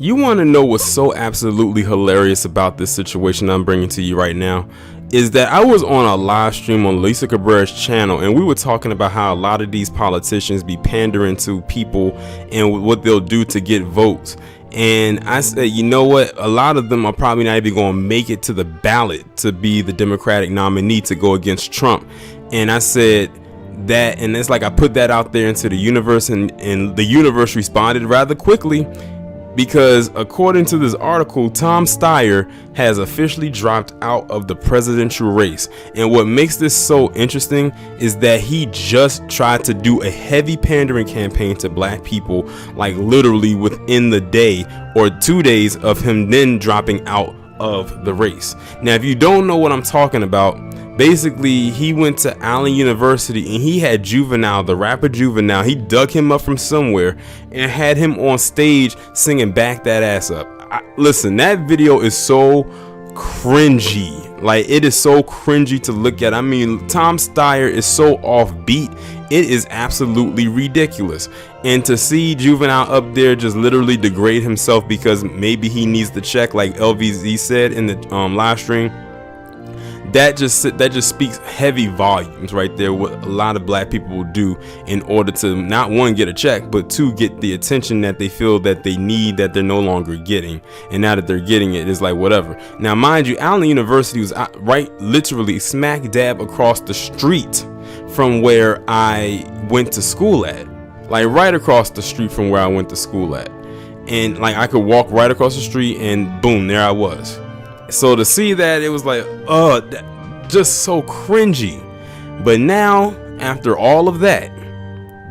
You want to know what's so absolutely hilarious about this situation I'm bringing to you right now? Is that I was on a live stream on Lisa Cabrera's channel, and we were talking about how a lot of these politicians be pandering to people and what they'll do to get votes. And I said, you know what? A lot of them are probably not even going to make it to the ballot to be the Democratic nominee to go against Trump. And I said that, and it's like I put that out there into the universe, and the universe responded rather quickly. Because according to this article, Tom Steyer has officially dropped out of the presidential race. And what makes this so interesting is that he just tried to do a heavy pandering campaign to black people, like literally within the day or 2 days of him then dropping out of the race. Now, if you don't know what I'm talking about, basically he went to Allen University and he had Juvenile, the rapper Juvenile. He dug him up from somewhere and had him on stage singing "Back That Ass Up." Listen, that video is so cringy. Like, it is so cringy to look at. I mean, Tom Steyer is so offbeat. It is absolutely ridiculous. And to see Juvenile up there just literally degrade himself because maybe he needs the check, like LVZ said in the live stream, that just speaks heavy volumes right there. What a lot of black people will do in order to not, one, get a check, but two, get the attention that they feel that they need, that they're no longer getting. And now that they're getting it, it's like whatever. Now, mind you, Allen University was right, literally smack dab across the street from where I went to school at. Like right across the street from where I went to school at. And like I could walk right across the street and boom, there I was. So to see that, it was like, just so cringy. But now, after all of that,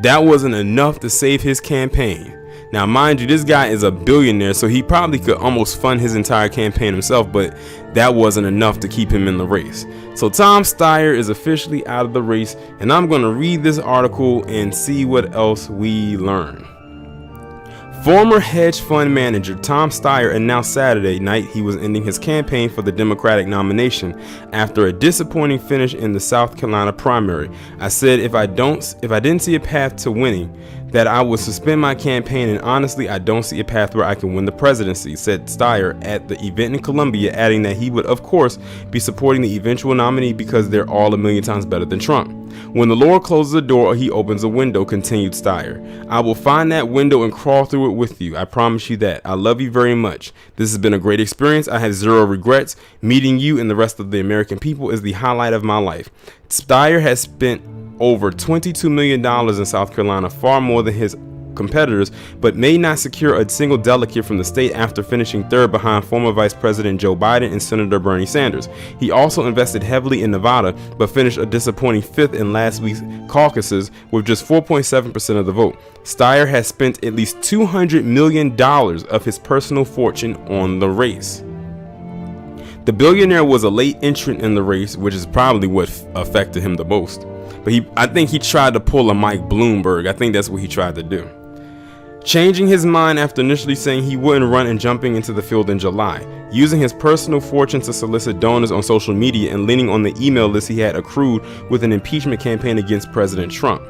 that wasn't enough to save his campaign. Now, mind you, this guy is a billionaire, so he probably could almost fund his entire campaign himself, but that wasn't enough to keep him in the race. So Tom Steyer is officially out of the race, and I'm going to read this article and see what else we learn. Former hedge fund manager Tom Steyer announced Saturday night he was ending his campaign for the Democratic nomination after a disappointing finish in the South Carolina primary. I said if I didn't see a path to winning, that I would suspend my campaign, and honestly, I don't see a path where I can win the presidency, said Steyer at the event in Columbia, adding that he would, of course, be supporting the eventual nominee because they're all a million times better than Trump. When the Lord closes a door, he opens a window, continued Steyer. I will find that window and crawl through it with you. I promise you that. I love you very much. This has been a great experience. I have zero regrets. Meeting you and the rest of the American people is the highlight of my life. Steyer has spent over $22 million in South Carolina, far more than his competitors, but may not secure a single delegate from the state after finishing third behind former Vice President Joe Biden and Senator Bernie Sanders. He also invested heavily in Nevada, but finished a disappointing fifth in last week's caucuses with just 4.7% of the vote. Steyer has spent at least $200 million of his personal fortune on the race. The billionaire was a late entrant in the race, which is probably what affected him the most. But I think he tried to pull a Mike Bloomberg. I think that's what he tried to do. Changing his mind after initially saying he wouldn't run and jumping into the field in July, using his personal fortune to solicit donors on social media and leaning on the email list he had accrued with an impeachment campaign against President Trump.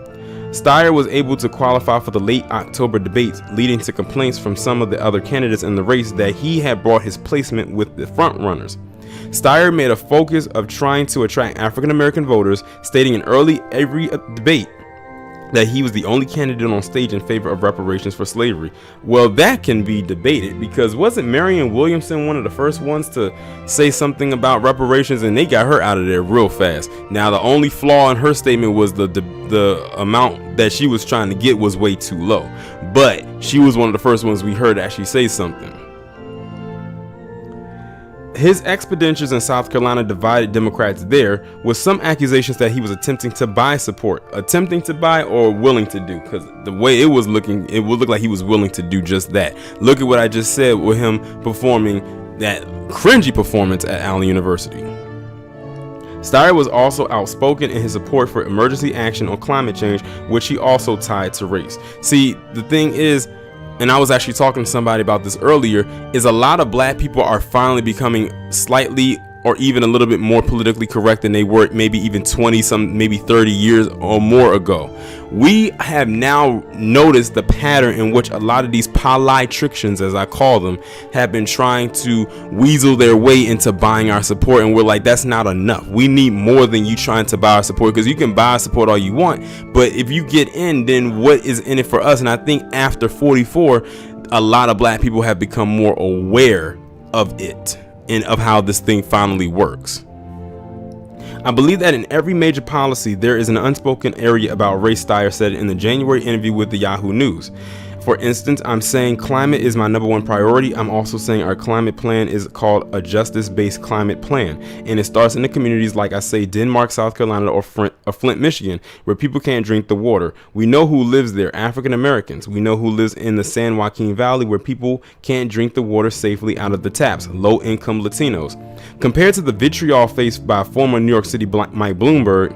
Steyer was able to qualify for the late October debates, leading to complaints from some of the other candidates in the race that he had brought his placement with the frontrunners. Steyer made a focus of trying to attract African American voters, stating in every debate that he was the only candidate on stage in favor of reparations for slavery. Well, that can be debated, because wasn't Marianne Williamson one of the first ones to say something about reparations, and they got her out of there real fast. Now, the only flaw in her statement was the amount that she was trying to get was way too low, but she was one of the first ones we heard actually say something. His expenditures in South Carolina divided Democrats there, with some accusations that he was attempting to buy support. Attempting to buy or willing to do, because the way it would look like he was willing to do just that. Look at what I just said with him performing that cringy performance at Allen University. Steyer was also outspoken in his support for emergency action on climate change, which he also tied to race. See, the thing is, and I was actually talking to somebody about this earlier, is a lot of black people are finally becoming slightly or even a little bit more politically correct than they were maybe even 20 some maybe 30 years or more ago. We have now noticed the pattern in which a lot of these politicians, as I call them, have been trying to weasel their way into buying our support, and we're like, that's not enough. We need more than you trying to buy our support, because you can buy our support all you want, but if you get in, then what is in it for us? And I think after 44, a lot of black people have become more aware of it and of how this thing finally works. I believe that in every major policy there is an unspoken area about race, Steyer said in the January interview with the Yahoo News. For instance, I'm saying climate is my #1 priority. I'm also saying our climate plan is called a justice-based climate plan, and it starts in the communities like I say Denmark, South Carolina, or Flint, Michigan, where people can't drink the water. We know who lives there, African Americans. We know who lives in the San Joaquin Valley, where people can't drink the water safely out of the taps, low-income Latinos. Compared to the vitriol faced by former New York City Mike Bloomberg,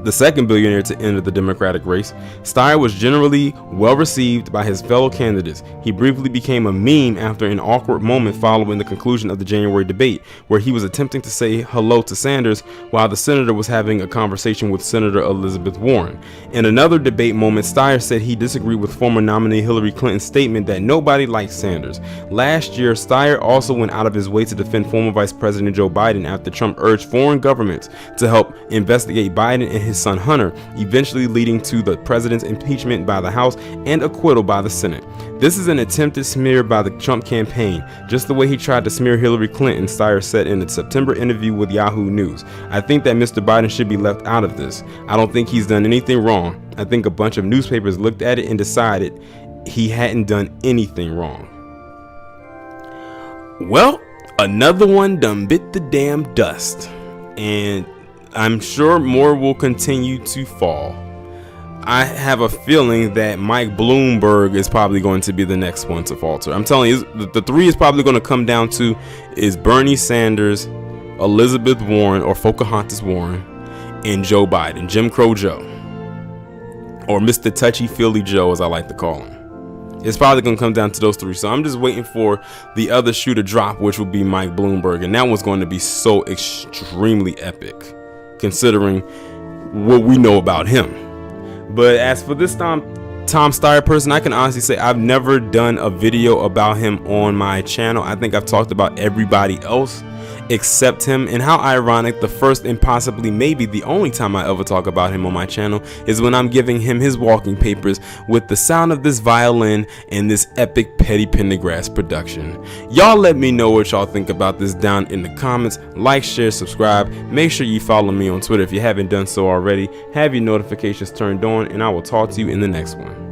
the second billionaire to enter the Democratic race, Steyer was generally well received by his fellow candidates. He briefly became a meme after an awkward moment following the conclusion of the January debate, where he was attempting to say hello to Sanders while the senator was having a conversation with Senator Elizabeth Warren. In another debate moment, Steyer said he disagreed with former nominee Hillary Clinton's statement that nobody likes Sanders. Last year, Steyer also went out of his way to defend former Vice President Joe Biden after Trump urged foreign governments to help investigate Biden and his son Hunter, eventually leading to the president's impeachment by the House and acquittal by the Senate. This is an attempted smear by the Trump campaign, just the way he tried to smear Hillary Clinton, Steyer said in the September interview with Yahoo News. I think that Mr. Biden should be left out of this. I don't think he's done anything wrong. I think a bunch of newspapers looked at it and decided he hadn't done anything wrong. Well, another one done bit the damn dust, and I'm sure more will continue to fall. I have a feeling that Mike Bloomberg is probably going to be the next one to falter. I'm telling you, the three is probably going to come down to is Bernie Sanders, Elizabeth Warren or Pocahontas Warren, and Joe Biden, Jim Crow Joe, or Mr. Touchy-Feely Joe, as I like to call him. It's probably going to come down to those three. So I'm just waiting for the other shoe to drop, which will be Mike Bloomberg. And that one's going to be so extremely epic, considering what we know about him. But as for this Tom Steyer person, I can honestly say I've never done a video about him on my channel. I think I've talked about everybody else except him, and how ironic, the first and possibly maybe the only time I ever talk about him on my channel is when I'm giving him his walking papers with the sound of this violin and this epic Petty Pendergrass production. Y'all let me know what y'all think about this down in the comments. Like, share, subscribe. Make sure you follow me on Twitter if you haven't done so already. Have your notifications turned on, and I will talk to you in the next one.